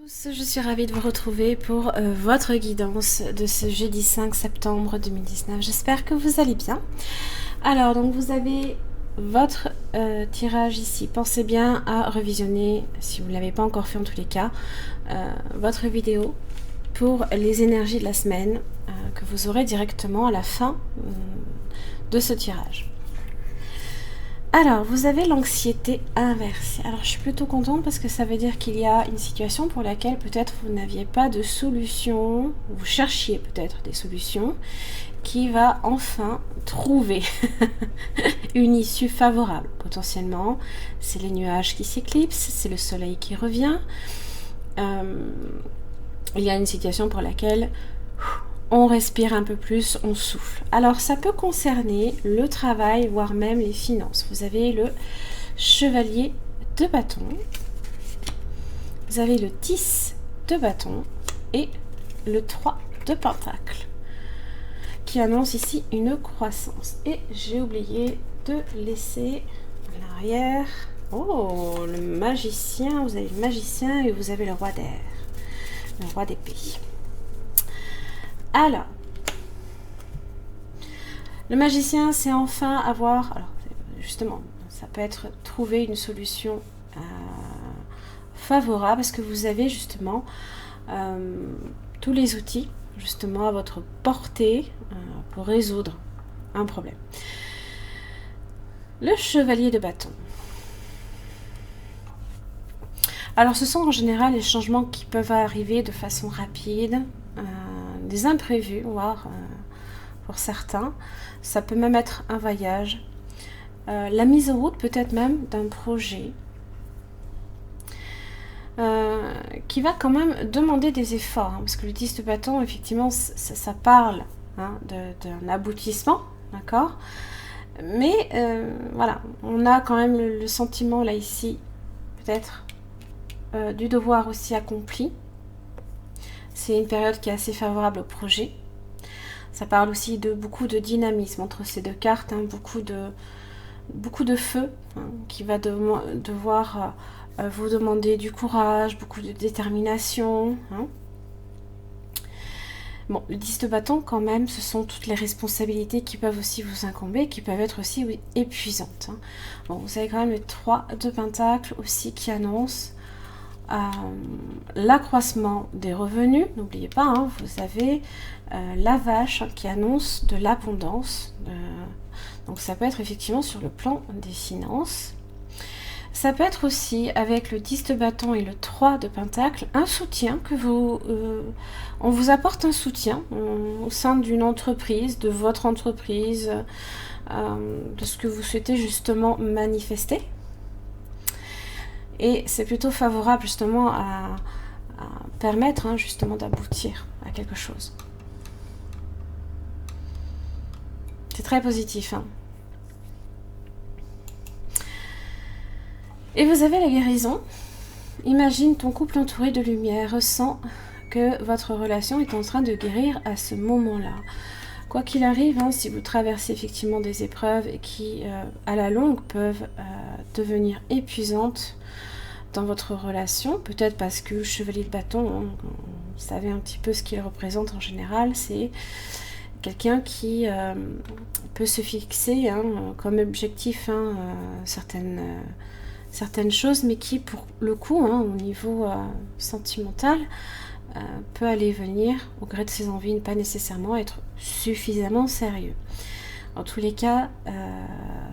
Je suis ravie de vous retrouver pour votre guidance de ce jeudi 5 septembre 2019. J'espère que vous allez bien. Alors, donc vous avez votre tirage ici. Pensez bien à revisionner, si vous ne l'avez pas encore fait en tous les cas, votre vidéo pour les énergies de la semaine que vous aurez directement à la fin de ce tirage. Alors, vous avez l'anxiété inversée. Alors, je suis plutôt contente parce que ça veut dire qu'il y a une situation pour laquelle peut-être vous n'aviez pas de solution, vous cherchiez peut-être des solutions, qui va enfin trouver une issue favorable. Potentiellement, c'est les nuages qui s'éclipsent, c'est le soleil qui revient. Il y a une situation pour laquelle on respire un peu plus, on souffle. Alors, ça peut concerner le travail, voire même les finances. Vous avez le chevalier de bâton, vous avez le 10 de bâton et le 3 de pentacle, qui annonce ici une croissance. Et j'ai oublié de laisser à l'arrière, oh, le magicien, vous avez le magicien et vous avez le roi d'air, le roi d'épée. Alors, le magicien, c'est enfin avoir, alors justement, ça peut être trouver une solution favorable, parce que vous avez justement tous les outils justement à votre portée pour résoudre un problème. Le chevalier de bâton. Alors, ce sont en général les changements qui peuvent arriver de façon rapide, des imprévus, voire pour certains. Ça peut même être un voyage, la mise en route peut-être même d'un projet qui va quand même demander des efforts, parce que le 10 de bâton, effectivement, ça parle d'un aboutissement, d'accord, mais voilà, on a quand même le sentiment là ici, peut-être, du devoir aussi accompli. C'est une période qui est assez favorable au projet. Ça parle aussi de beaucoup de dynamisme entre ces deux cartes, beaucoup de feu, qui va devoir vous demander du courage, beaucoup de détermination. Bon, le 10 de bâton, quand même, ce sont toutes les responsabilités qui peuvent aussi vous incomber, qui peuvent être aussi épuisantes. Bon, vous avez quand même le 3 de pentacle aussi qui annonce l'accroissement des revenus. N'oubliez pas, vous avez la vache qui annonce de l'abondance. Donc ça peut être effectivement sur le plan des finances. Ça peut être aussi avec le 10 de bâton et le 3 de pentacle, un soutien que on vous apporte un soutien au sein d'une entreprise, de votre entreprise, de ce que vous souhaitez justement manifester. Et c'est plutôt favorable justement à permettre justement d'aboutir à quelque chose. C'est très positif. Et vous avez la guérison. Imagine ton couple entouré de lumière. Ressens que votre relation est en train de guérir à ce moment-là. Quoi qu'il arrive, si vous traversez effectivement des épreuves et qui, à la longue, peuvent devenir épuisantes dans votre relation, peut-être parce que chevalier de bâton, vous savez un petit peu ce qu'il représente en général, c'est quelqu'un qui peut se fixer comme objectif certaines choses, mais qui pour le coup, au niveau sentimental, peut aller venir au gré de ses envies, ne pas nécessairement être suffisamment sérieux. En tous les cas,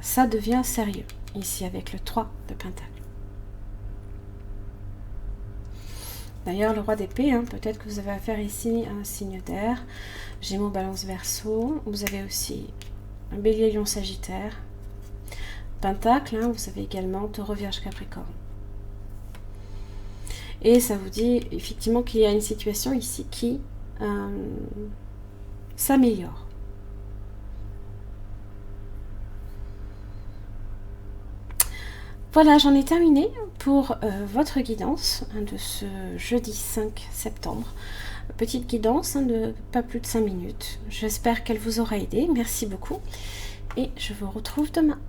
ça devient sérieux, ici avec le 3 de pentacle. D'ailleurs, le roi d'épée, peut-être que vous avez affaire ici à un signe d'air. Gémeaux, balance, verseau. Vous avez aussi un bélier, lion, sagittaire. Pentacle, vous avez également taureau, vierge, capricorne. Et ça vous dit effectivement qu'il y a une situation ici qui s'améliore. Voilà, j'en ai terminé pour votre guidance de ce jeudi 5 septembre. Petite guidance de pas plus de 5 minutes. J'espère qu'elle vous aura aidé. Merci beaucoup et je vous retrouve demain.